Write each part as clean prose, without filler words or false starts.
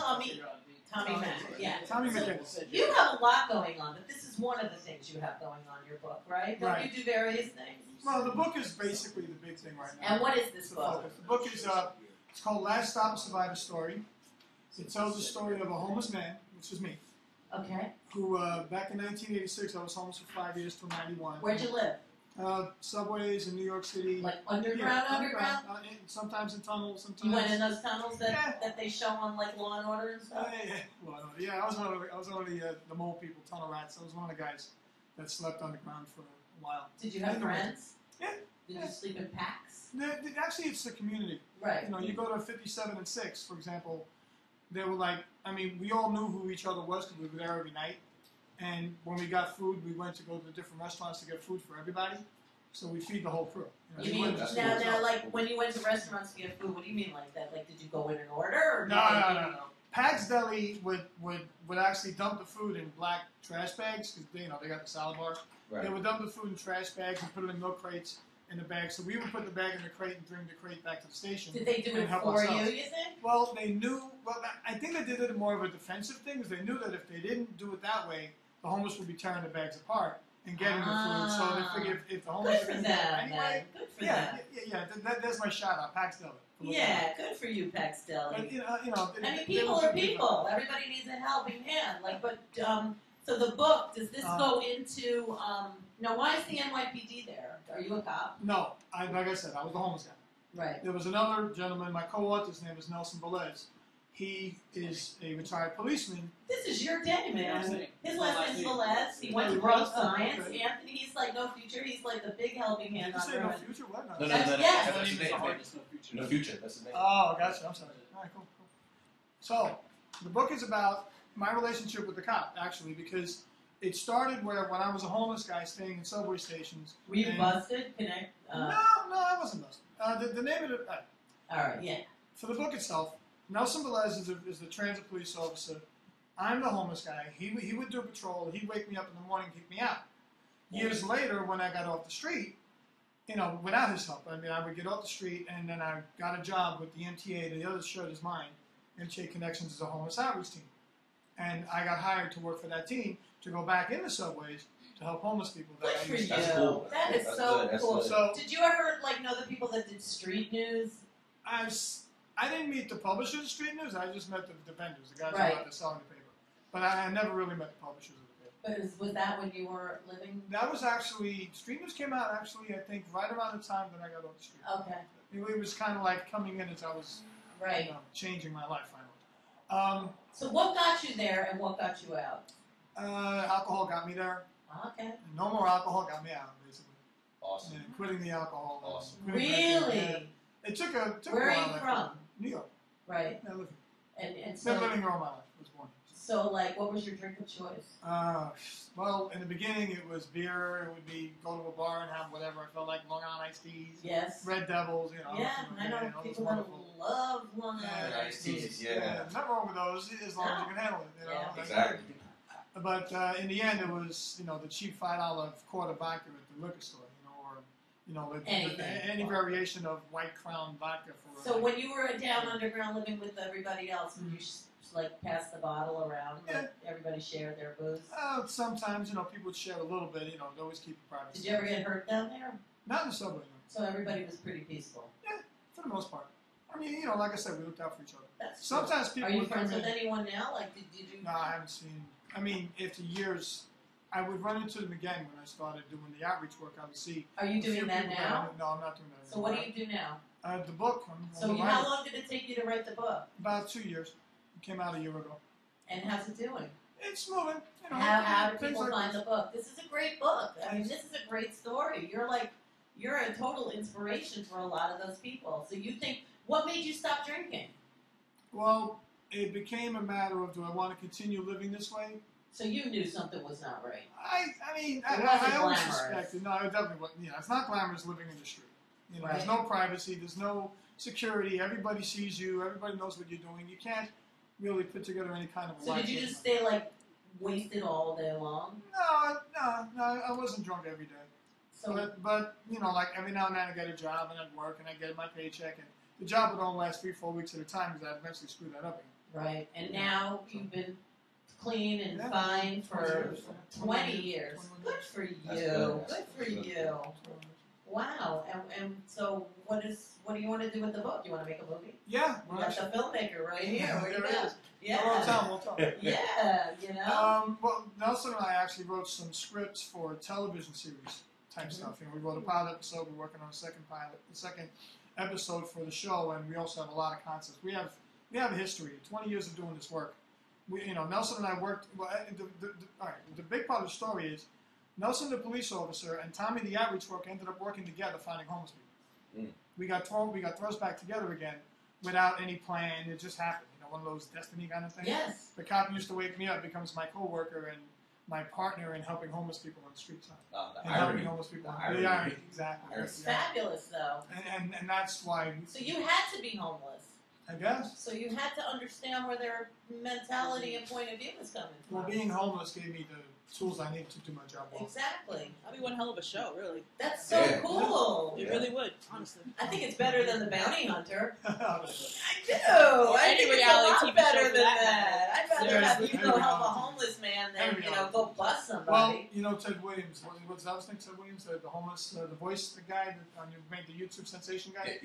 Tommy Mac, yeah. Tommy So McInnis. you have a lot going on, but this is one of the things you have going on in your book, right? Don't Right. you do various things? Well, the book is basically the big thing right now. And what is this The book? focus. The book is it's called Last Stop: A Survivor Story. It tells the story of a homeless man, which is me, Okay. who back in 1986 I was homeless for 5 years till '91. Where'd you live? Subways in New York City. Like underground? Sometimes in tunnels. Sometimes. You went in those tunnels that, Yeah. that they show on like Law and Order and stuff? Yeah, I was one of the mole people, tunnel rats. I was one of the guys that slept on the ground for a while. Did you have friends? Yeah. Did you sleep in packs? Actually, it's the community. Right. You know, you go to 57 and 6, for example. They were like, I mean, we all knew who each other was because we were there every night. And when we got food, we went to go to the different restaurants to get food for everybody. So we feed the whole crew. You mean now, like when you went to restaurants to get food? What do you mean like that? Like, did you go in an order? Or No. Pag's Deli would actually dump the food in black trash bags because they got the salad bar. Right. They would dump the food in trash bags and put it in milk crates in the bag. So we would put the bag in the crate and bring the crate back to the station. Did they do it help for ourselves. you think? Well, they knew. Well, I think they did it more of a defensive thing because they knew that if they didn't do it that way, the homeless would be tearing the bags apart and getting the food. So they figured if the homeless Good for are them, going to do it anyway, Good for them. That's my shout out, Pag's Deli. Yeah, good for you, Pax Deli. But, I mean, people are people. Everybody needs a helping hand. Like, but so the book, does this go into? Now, why is the NYPD there? Are you a cop? No, like I said, I was the homeless guy. Right. There was another gentleman, my co-author's name is Nelson Velez. He is a retired policeman. This is your day, man. His last name's Velez. He went to Really? Road Science. Okay. Anthony, he's like no future. He's like the big helping hand. Did you say on no everyone. future? What? No, Yes. that's his name. No future. That's his name. Oh, gotcha. I'm sorry. All right, cool. So, the book is about my relationship with the cop, actually, because it started when I was a homeless guy staying in subway stations. Were you busted? No, I wasn't busted. The name of it. All right, yeah. For the book itself, Nelson Velez is the transit police officer. I'm the homeless guy. He would do patrol. He'd wake me up in the morning and kick me out. Years later, when I got off the street, without his help, I mean, I would get off the street, and then I got a job with the MTA. The other shirt is mine. MTA Connections is a homeless outreach team. And I got hired to work for that team to go back in the subways to help homeless people. Good for you. That's cool. That is That's so good. cool. That's So Did you ever know the people that did street news? I didn't meet the publishers of Street News. I just met the vendors, the guys who Right. were out there selling the paper. But I never really met the publishers of the paper. But was that when you were living? That was actually, Street News came out actually, I think, right around the time that I got off the street. Okay. It was kind of like coming in as I was Right. changing my life finally. So what got you there and what got you out? Alcohol got me there. Okay. No more alcohol got me out, basically. Awesome. And quitting the alcohol. Awesome. Quitting drinking. Really? It took a Where are while you after. from? New York. Right. I live here. And Been so living here all my life. I was born here. so like what was your drink of choice? Well, in the beginning it was beer. It would be go to a bar and have whatever I felt like, Long Island iced teas, Yes. Red Devils, Yeah, I know those people that wonderful. love Long Island Yeah, iced iced teas. teas. Yeah. Nothing wrong with those as long as you can handle it. Yeah. That's Exactly. great. But in the end, it was the cheap $5 quart of vodka at the liquor store, or any variation of White Crown vodka for. So when you were down underground living with everybody else, would you like pass the bottle around? Yeah. Like everybody shared their booze? Sometimes people would share a little bit. They always keep it private. Did you ever get hurt down there? Not in the subway. No. So everybody was pretty peaceful. Yeah, for the most part. I mean, like I said, we looked out for each other. That's Sometimes cool. people. Are you would come friends in- with anyone now? Like, did you? No, I haven't seen. I mean, after years, I would run into them again when I started doing the outreach work. I would see. Are you a few doing that people now? No, I'm not doing that. So what do anymore. you do now? The book. So how long did it take you to write the book? About 2 years. It came out a year ago. And how's it doing? It's moving. How do things people like find this. the book? This is a great book. I mean, this is a great story. You're a total inspiration for a lot of those people. So you think, what made you stop drinking? Well, it became a matter of, do I want to continue living this way? So you knew something was not right. I mean, It I wasn't always glamorous. suspected. No, it definitely wasn't. It's not glamorous living in the street. Right. There's no privacy. There's no security. Everybody sees you. Everybody knows what you're doing. You can't really put together any kind of a So life. did you just stay wasted all day long? No, I wasn't drunk every day. So But like every now and then I get a job and I'd work and I get my paycheck, and the job would only last 3-4 weeks at a time because I'd eventually screw that up again. Right, and now you've been clean and Yeah. fine for 20 years. years. 21 Good years. for you. That's good. Good for you. Wow. And so what do you want to do with the book? You want to make a movie? Yeah. We got the filmmaker right here. Where you There it go? is. Yeah. We'll tell. Yeah, you know. Well, Nelson and I actually wrote some scripts for television series type stuff. You know, we wrote a pilot episode. We're working on a second episode for the show, and we also have a lot of concepts. We have a history. 20 years of doing this work. Nelson and I worked. Well, all right. The big part of the story is Nelson, the police officer, and Tommy, the outreach worker, ended up working together finding homeless people. We got thrust back together again without any plan. It just happened. One of those destiny kind of things. Yes. The cop used to wake me up, becomes my co-worker and my partner in helping homeless people on the streets. Helping homeless people. The irony, exactly. It's fabulous, though. And that's why. So you had to be homeless. I guess. So you had to understand where their mentality and point of view was coming from. Well, being homeless gave me the tools I needed to do my job well. Exactly. That'd be one hell of a show, really. That's so cool. It really would, honestly. I think it's better than The Bounty Hunter. I do. Or I any think it's a reality lot TV better show than for that that. I'd rather Seriously, have you any go help a reality. homeless man than, Any reality. go bust Well, somebody. Ted Williams. What's that name? Ted Williams, the homeless, the voice, the guy that you made the YouTube sensation guy.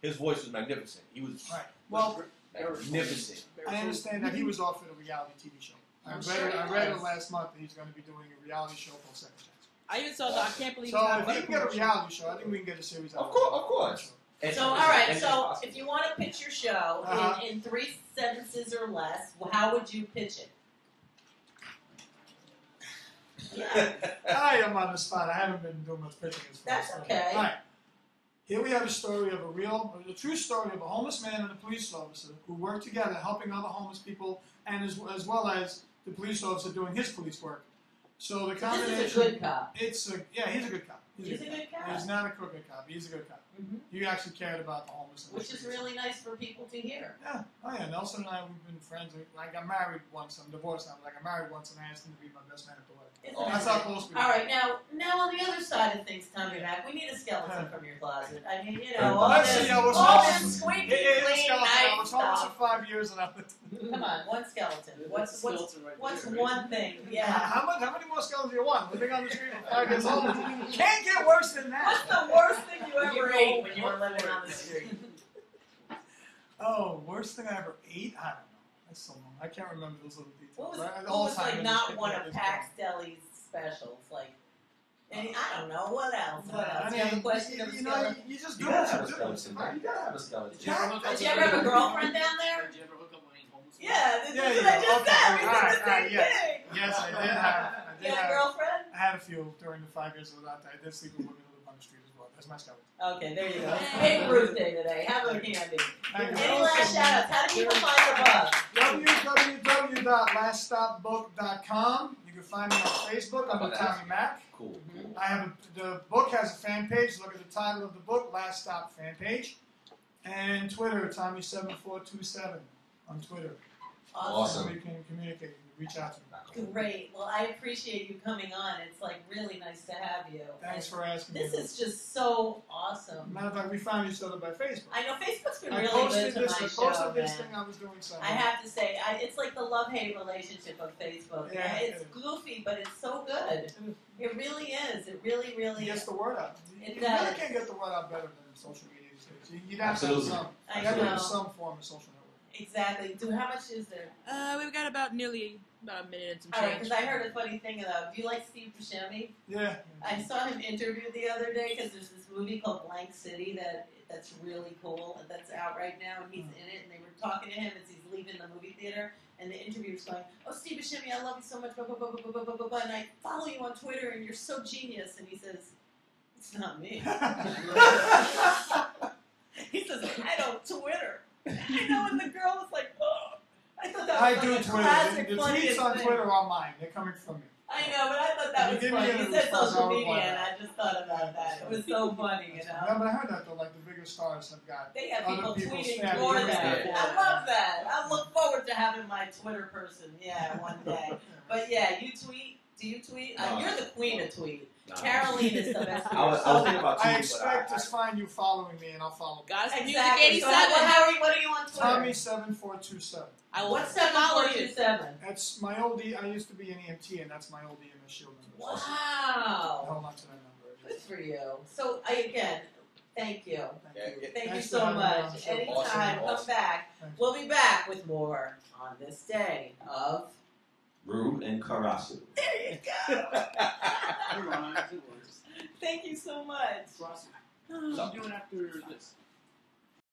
His voice was magnificent. He was Right. Well, magnificent. I understand that he was offered a reality TV show. I read it last month that he's going to be doing a reality show called Second Chance. I even saw that. I can't believe So it's not if he can get a reality show, I think we can get a series out Of course. So, all right, so if you want to pitch your show in 3 sentences or less, how would you pitch it? Yeah. I am on the spot. I haven't been doing much pitching this far. That's okay. All right. Here we have a story of a true story of a homeless man and a police officer who work together helping other homeless people, and as well as the police officer doing his police work. So the combination. This is a good cop. He's a good cop. He's a good cop. He's not a crooked cop. He's a good cop. Mm-hmm. He actually cared about the homeless. Which is really nice for people to hear. Yeah. Oh yeah. Nelson and I, we've been friends. I got married once. I'm divorced now, but I got married once, and I asked him to be my best man at the wedding. That's how close we are. All right, now on the other side of things, Tommy Mac, we need a skeleton from your closet. I mean, all this squeaky clean, I was nice homeless stuff. for 5 years, and I Come on, one skeleton. What's one thing? Yeah. How many more skeletons do you want? Living on the street for 5 years old? Can't get worse than that. What's the worst thing you ever ate when you were living on the street? Oh, worst thing I ever ate? I don't know. That's so long. I can't remember those little details. What The was whole time like it not just one kept of getting Pax Deli's specials? Like, I don't know. What else? I Do you have a mean, question of a you know, skeleton? you just You do gotta what have a you do. skeleton, man. You gotta have a skeleton. Did you ever have a girlfriend down there? Did you ever hook up with any homeless people? Yeah, this Yeah, is what yeah, I just okay. said. We All said right, the same yes. thing. Yes, I did have. You had a girlfriend? I had a few during the 5 years without that. I did sleep with women who live on the street as well. That's my skeleton. Okay, there you go. It's Big Ruth Day today. Have a candy. Thank you. Any last shout outs? How do people find the book? www.laststopbook.com. You can find me on Facebook. I'm Tommy Mac. Cool. The book has a fan page. Look at the title of the book, Last Stop fan page. And Twitter, Tommy7427 on Twitter. Awesome. So we can communicate and reach out to me. Great. Well, I appreciate you coming on. It's like really nice to have you. Thanks for asking This me. is just so awesome. Matter of fact, we found each other by Facebook. I know Facebook's been I really posted good to this, my I show, posted this man. thing I was doing something. I have to say, it's like the love-hate relationship of Facebook. Yeah, It's it is. goofy, but it's so good. It really is. It really, really It gets is. the word out. It You does. really can't get the word out better than social media these days. You'd have to have Absolutely. some. I You have to know. have some form of social network. Exactly. How much is there? We've got about a minute and some All right, change. because I heard a funny thing though. Do you like Steve Buscemi? Yeah. I saw him interviewed the other day because there's this movie called Blank City that's really cool and that's out right now, and he's in it. And they were talking to him as he's leaving the movie theater, and the interviewer's going, "Oh, Steve Buscemi, I love you so much, blah, blah, blah, blah, blah, blah, blah, blah, and I follow you on Twitter, and you're so genius." And he says, "It's not me." He says, "I don't Twitter." I know, and the girl was like, "Oh." I thought that was I like do a Twitter. classic The funniest tweets on thing. Twitter are mine. They're coming from me. I know, but I thought that You was give me funny. a You said response, social I'll media, reply and back. I just thought about that. It was so funny, you know. No, but I heard that though. Like the bigger stars have got. They have Other people people's tweeting family for members that. do. I love that. I look forward to having my Twitter person, one day. But yeah, you tweet. Do you tweet? No. You're the queen of tweet. Nah. Caroline is the best. I was thinking about I tweeting, expect but to find you following me, and I'll follow. Guys, Music Exactly. So 87. what are you on Twitter? Tommy7427. I will What's follow you. 7427? That's my old. I used to be an EMT, and that's my old EMS shield number. I Wow. held on to that number. Good for you. So again, thank you. Thank you. Thank you Thanks so for having me on much. the show. Anytime, Awesome, come awesome. back. Thank you. We'll be back with more on this day of. Rude and Karasu. There you go. It rhymes, it works. Thank you so much. What are you doing after this?